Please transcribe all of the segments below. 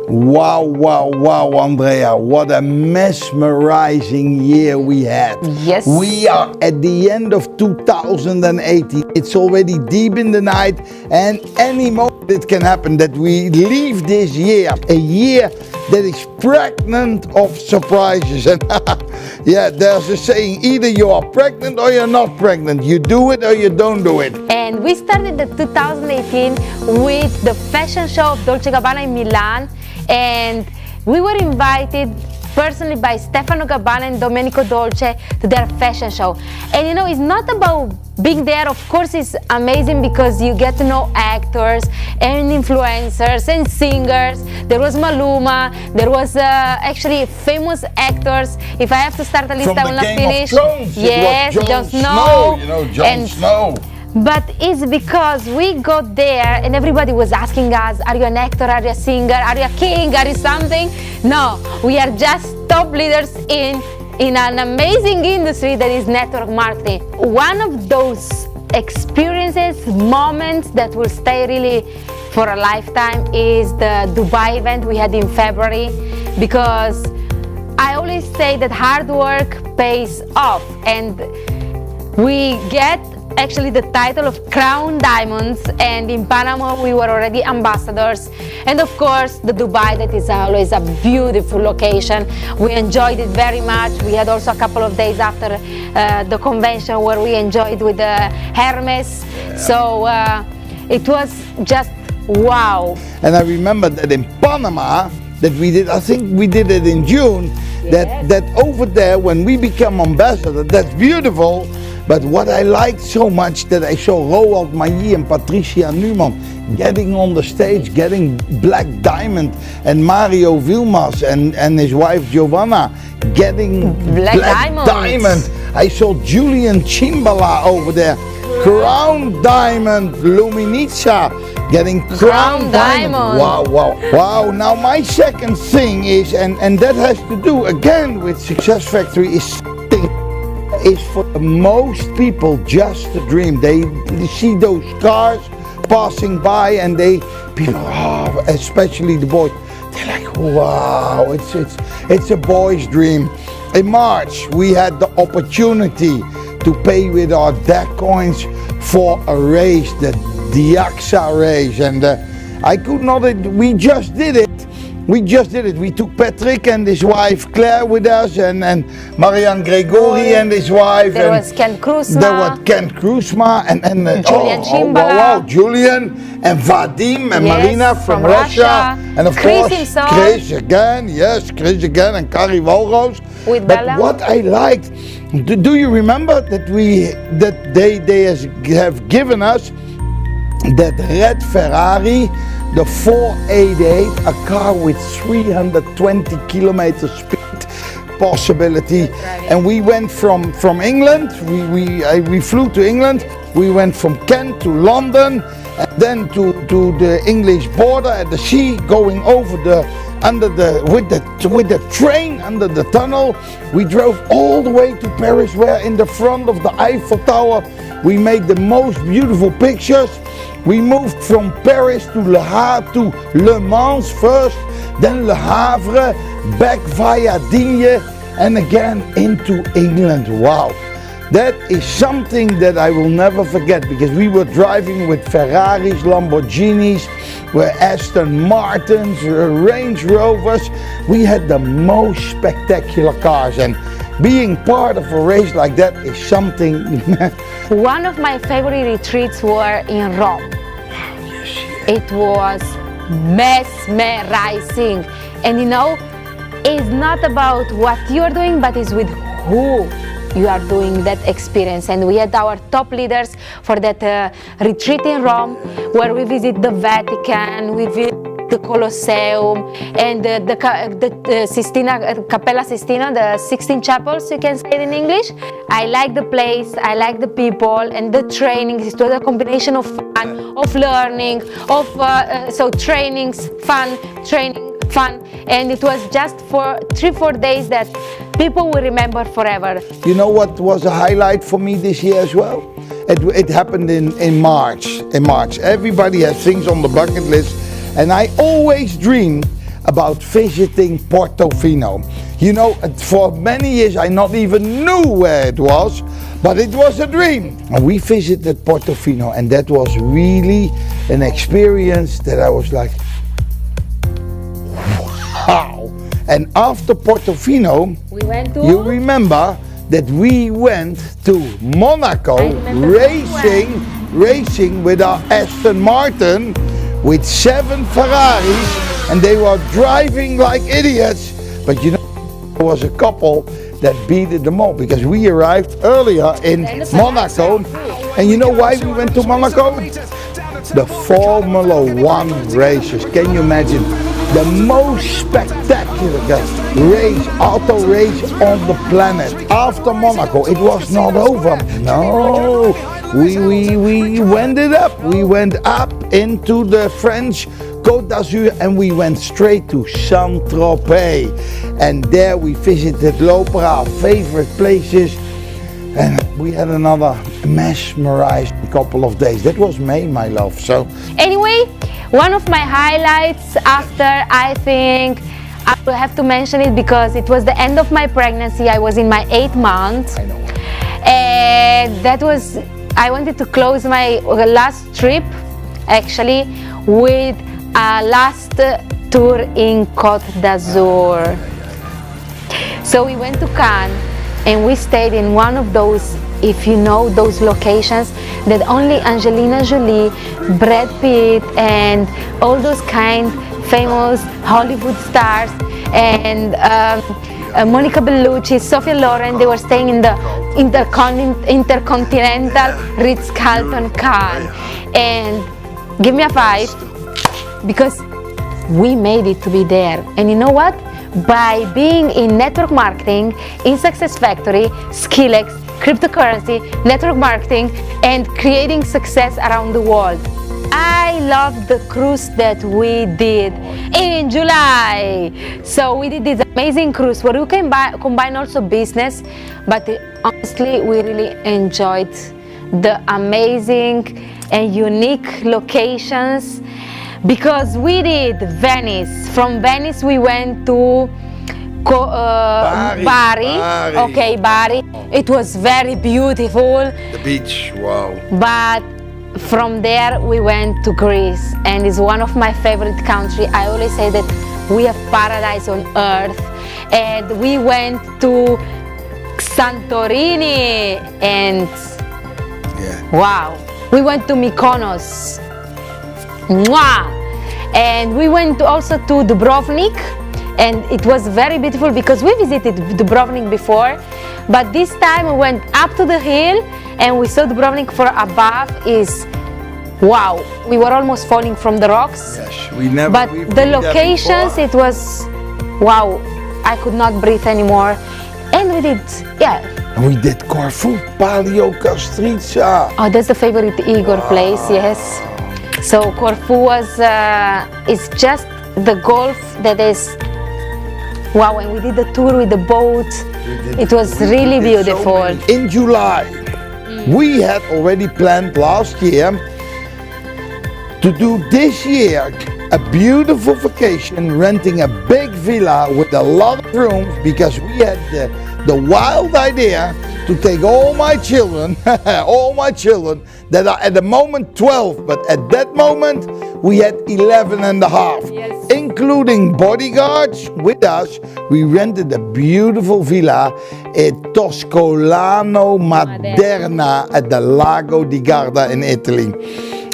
Wow, wow, wow, Andrea, what a mesmerizing year we had. Yes. We are at the end of 2018. It's already deep in the night, and any moment it can happen that we leave this year, a year that is pregnant of surprises. And yeah, there's a saying, either you are pregnant or you're not pregnant. You do it or you don't do it. And we started the 2018 with the fashion show of Dolce & Gabbana in Milan, and we were invited personally by Stefano Gabbana and Domenico Dolce to their fashion show. And you know, it's not about being there. Of course, it's amazing because you get to know actors and influencers and singers. There was Maluma, there was actually famous actors. If I have to start a list, I will not finish. From the Game of Thrones, yes, it was Jon Snow. You know, Jon Snow. But it's because we got there and everybody was asking us, are you an actor, are you a singer, are you a king, are you something? No, we are just top leaders in an amazing industry that is network marketing. One of those experiences, moments that will stay really for a lifetime is the Dubai event we had in February, because I always say that hard work pays off, and we get actually the title of Crown Diamonds, and in Panama we were already ambassadors, and of course the Dubai, that is always a beautiful location. We enjoyed it very much. We had also a couple of days after the convention where we enjoyed with Hermes, so it was just wow. And I remember that in Panama that we did, I think we did it in June, that over there when we become ambassador, that's beautiful. But what I liked so much, that I saw Roald Mailly and Patricia Numan getting on the stage, getting Black Diamond, and Mario Vilmas and his wife Giovanna getting Black Diamond. I saw Julian Chimbala over there, Crown Diamond, Luminizza getting Crown Diamond. Wow, wow, wow. Now my second thing is, and that has to do again with Success Factory, is for most people just a dream. They see those cars passing by and people, oh, especially the boys, they're like, wow, it's a boy's dream. In March, we had the opportunity to pay with our DAC coins for a race, the Diaxa race, and I could not, we just did it. We took Patrick and his wife Claire with us, and Marianne Gregori and his wife. There was Ken Krusma. There was Ken Krusma and Julian Chimbala. Wow, Julian and Vadim and Marina from Russia. And of course, Chris again, and Kari Walroos. With but Bella. what I liked, do you remember that they have given us that red Ferrari, the 488, a car with 320 kilometers speed possibility, and we went from England. We flew to England. We went from Kent to London, and then to the English border at the sea, going over with the train under the tunnel. We drove all the way to Paris, where in the front of the Eiffel Tower we made the most beautiful pictures. We moved from Paris to Le Mans first, then Le Havre, back via Digne, and again into England. Wow, that is something that I will never forget, because we were driving with Ferraris, Lamborghinis, with Aston Martins, Range Rovers. We had the most spectacular cars, and being part of a race like that is something. One of my favorite retreats were in Rome. It was mesmerizing, and you know, it's not about what you're doing, but it's with who you are doing that experience. And we had our top leaders for that retreat in Rome, where we visit the Vatican, we visit the Colosseum, and the Sistina, Cappella Sistina, the 16 chapels, you can say it in English. I like the place, I like the people, and the training. It was a combination of fun, of learning, of so trainings, fun, training, fun, and it was just for 3-4 days that people will remember forever. You know what was a highlight for me this year as well? It happened in March. Everybody has things on the bucket list, and I always dream about visiting Portofino. You know, for many years I not even knew where it was, but it was a dream. And we visited Portofino, and that was really an experience that I was like, wow. And after Portofino, We went to. you remember that we went to Monaco racing with our Aston Martin with 7 Ferraris, and they were driving like idiots. But you know, there was a couple that beat them all because we arrived earlier in Monaco. And you know why we went to Monaco? The Formula 1 races. Can you imagine? The most spectacular auto race on the planet. After Monaco, it was not over. No, we went it up. We went up into the French Côte d'Azur, and we went straight to Saint-Tropez. And there we visited L'Opera, our favorite places. And we had another mesmerized couple of days. That was May, my love. So Anyway, one of my highlights after, I think, I will have to mention it because it was the end of my pregnancy. I was in my 8th month. I know. And that was, I wanted to close my last trip actually with a last tour in Côte d'Azur. So we went to Cannes and we stayed in one of those, if you know, those locations that only Angelina Jolie, Brad Pitt, and all those kind famous Hollywood stars, and Monica Bellucci, Sophia Loren, they were staying in the Intercontinental Ritz-Carlton Cannes. And give me a 5 because we made it to be there. And you know what? By being in network marketing, in Success Factory, Skillex, cryptocurrency, network marketing, and creating success around the world. I love the cruise that we did in July. So we did this amazing cruise where we can combine also business, but honestly, we really enjoyed the amazing and unique locations because we did Venice. From Venice, we went to Bari. Okay, Bari. It was very beautiful. the beach, wow. But from there we went to Greece, and it's one of my favorite countries. I always say that we have paradise on earth. And we went to Santorini, and wow, we went to Mykonos. Mwah! And we went also to Dubrovnik, and it was very beautiful because we visited Dubrovnik before, but this time we went up to the hill and we saw Dubrovnik from above. Is wow, we were almost falling from the rocks. Yes, we never. But the locations, it was wow, I could not breathe anymore. And we did, yeah. We did Corfu, Palio Kastritsa. Oh, that's the favorite Igor place, yes. So Corfu was, it's just the golf that is, wow, and we did the tour with the boat. It was really beautiful. In July, we had already planned last year to do this year a beautiful vacation, renting a big villa with a lot of rooms, because we had the wild idea to take all my children, all my children that are at the moment 12, but at that moment we had 11 and a half, including bodyguards with us. We rented a beautiful villa at Toscolano Maderna at the Lago di Garda in Italy.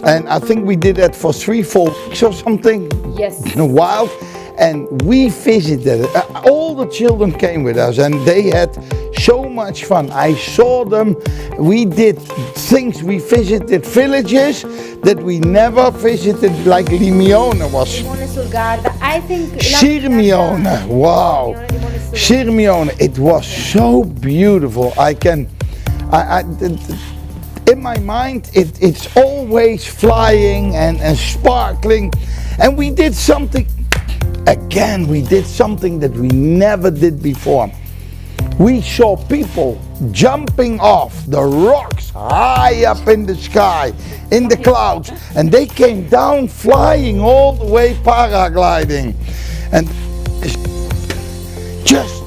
And I think we did that for 3-4 weeks or something. Yes. Wild. And we visited. All the children came with us and they had so much fun. I saw them. We did things. We visited villages that we never visited, like Limione was. I think Sirmione. Wow. Sirmione. It was so beautiful. In my mind, it's always flying and sparkling. And we did something, again, we did something that we never did before. We saw people jumping off the rocks high up in the sky, in the clouds, and they came down flying all the way paragliding. And just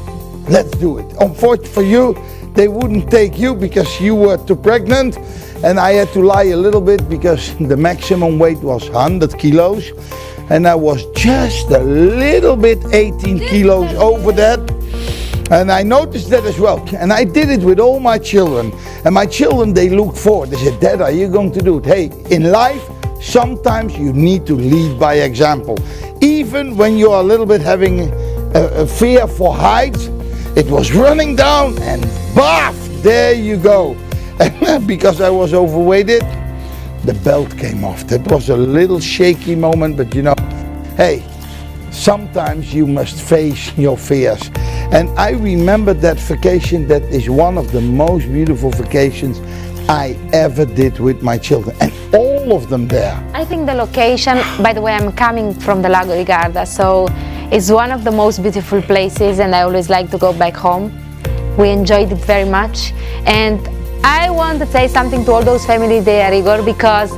let's do it. Unfortunately for you, they wouldn't take you because you were too pregnant, and I had to lie a little bit because the maximum weight was 100 kilos, and I was just a little bit 18 kilos over that. And I noticed that as well. And I did it with all my children. And my children, they looked forward. They said, Dad, are you going to do it? Hey, in life, sometimes you need to lead by example. Even when you're a little bit having a fear for heights, it was running down and baff, there you go. And because I was overweighted, the belt came off. That was a little shaky moment, but you know, hey, sometimes you must face your fears. And I remember that vacation. That is one of the most beautiful vacations I ever did with my children, and all of them there. I think the location, by the way, I'm coming from the Lago di Garda, so it's one of the most beautiful places, and I always like to go back home. We enjoyed it very much, and I want to say something to all those families there, Igor, because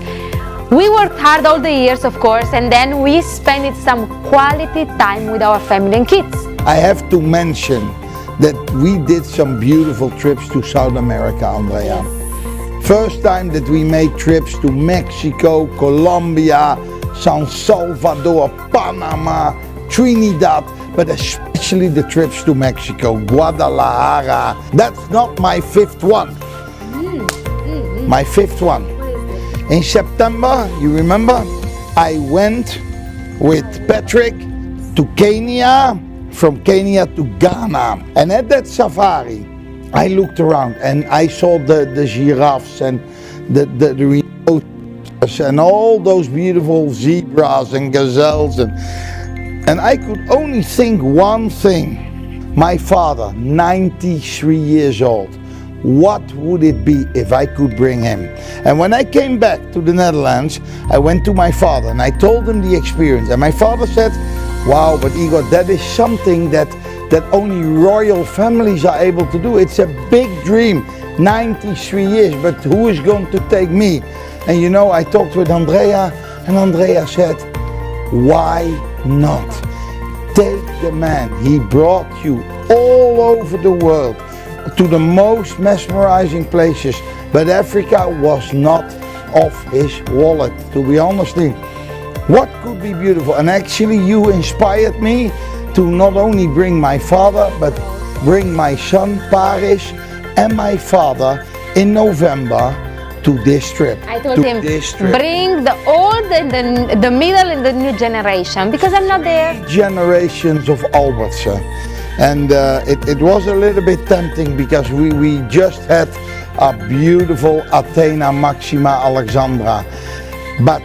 we worked hard all the years, of course, and then we spent some quality time with our family and kids. I have to mention that we did some beautiful trips to South America, Andrea. First time that we made trips to Mexico, Colombia, San Salvador, Panama, Trinidad, but especially the trips to Mexico, Guadalajara. That's not my fifth one. My fifth one. In September, you remember, I went with Patrick to Kenya, from Kenya to Ghana. And at that safari, I looked around and I saw the giraffes and the rhinoceros and all those beautiful zebras and gazelles. And I could only think one thing. My father, 93 years old, what would it be if I could bring him? And when I came back to the Netherlands, I went to my father and I told him the experience. And my father said, wow, but Igor, that is something that only royal families are able to do. It's a big dream, 93 years, but who is going to take me? And you know, I talked with Andrea, and Andrea said, why not? Take the man. He brought you all over the world to the most mesmerizing places, but Africa was not off his wallet, to be honest. What could be beautiful? And actually you inspired me to not only bring my father, but bring my son Paris and my father in November to this trip. I told him, bring the old and the middle and the new generation, because I'm not there. Generations of Albertsen. And it was a little bit tempting because we just had a beautiful Athena Maxima Alexandra. But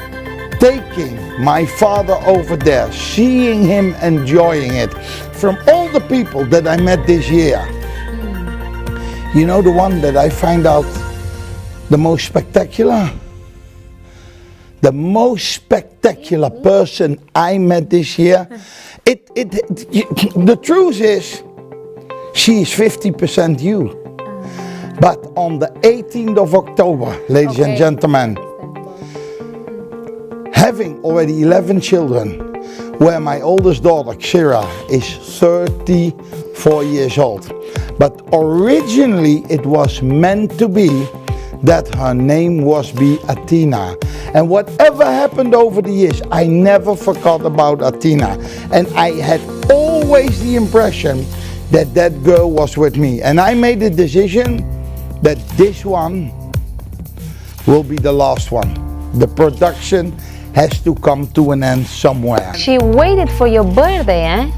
taking my father over there, seeing him enjoying it, from all the people that I met this year, you know the one that I find out the most spectacular? The most spectacular person I met this year, the truth is, she is 50% you. But on the 18th of October, ladies and gentlemen, having already 11 children, where my oldest daughter, Kira, is 34 years old. But originally it was meant to be that her name was be Athena. And whatever happened over the years, I never forgot about Athena. And I had always the impression that that girl was with me. And I made the decision that this one will be the last one. The production has to come to an end somewhere. She waited for your birthday, eh?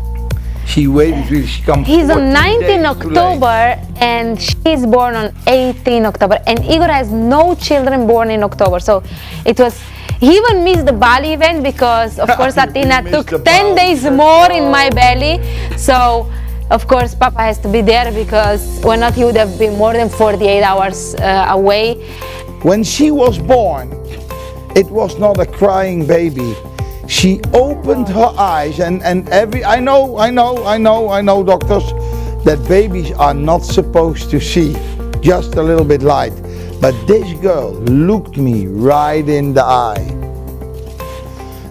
She waited, she come. He's on 19 October and she's born on 18 October. And Igor has no children born in October. So it was, he even missed the Bali event because of course Athena took 10 days more in my belly. So of course Papa has to be there because when not he would have been more than 48 hours away. When she was born, it was not a crying baby. She opened her eyes and I know doctors, that babies are not supposed to see, just a little bit light. But this girl looked me right in the eye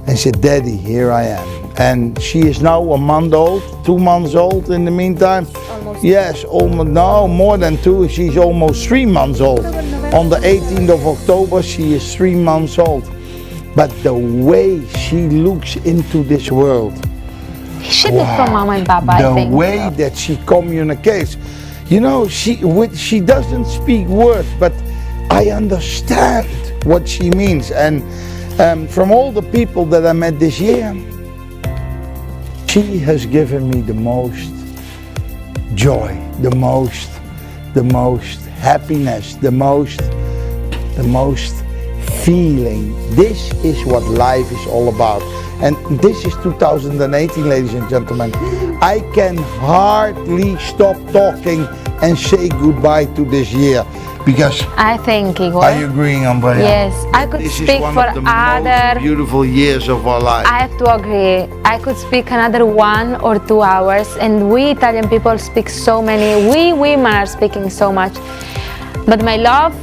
and said, Daddy, here I am. and she is now a month old, 2 months old in the meantime. Almost. Yes, almost, no, more than 2, she's almost 3 months old. On the 18th of October, she is 3 months old. But the way she looks into this world, She did from Mama and Papa, I think. the way that she communicates, you know, she doesn't speak words, but I understand what she means. And from all the people that I met this year, she has given me the most joy, the most happiness, the most feeling. This is what life is all about. And this is 2018, ladies and gentlemen. I can hardly stop talking and say goodbye to this year, because I think, Igor. are you agreeing, Andrea? Yes, I could This is speak one for of the other. most beautiful years of our life. I have to agree. I could speak another 1 or 2 hours, and we Italian people speak so many. We women are speaking so much. But my love,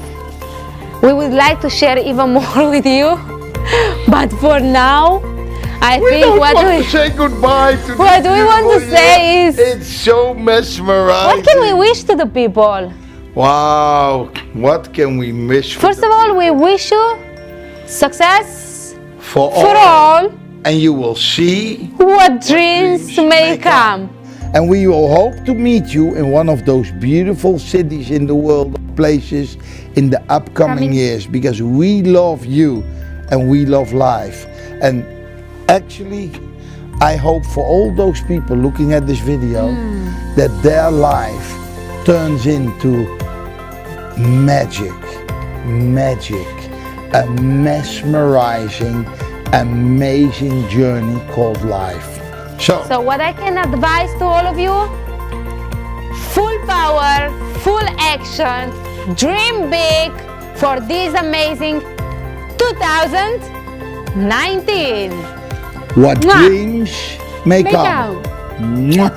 we would like to share even more with you. But for now, I We think don't what want we to say goodbye to what this we want to beautiful say year. is, it's so mesmerizing. what can we wish to the people? Wow, what can we miss? First of all, we wish you success for for all and you will see, what dreams may come. and we will hope to meet you in one of those beautiful cities in the world, places in the upcoming years, because we love you and we love life. And actually, I hope for all those people looking at this video that their life turns into magic, a mesmerizing, amazing journey called life. So what I can advise to all of you, full power, full action, dream big for this amazing 2019. what Mwah. dreams may come. come. Mwah.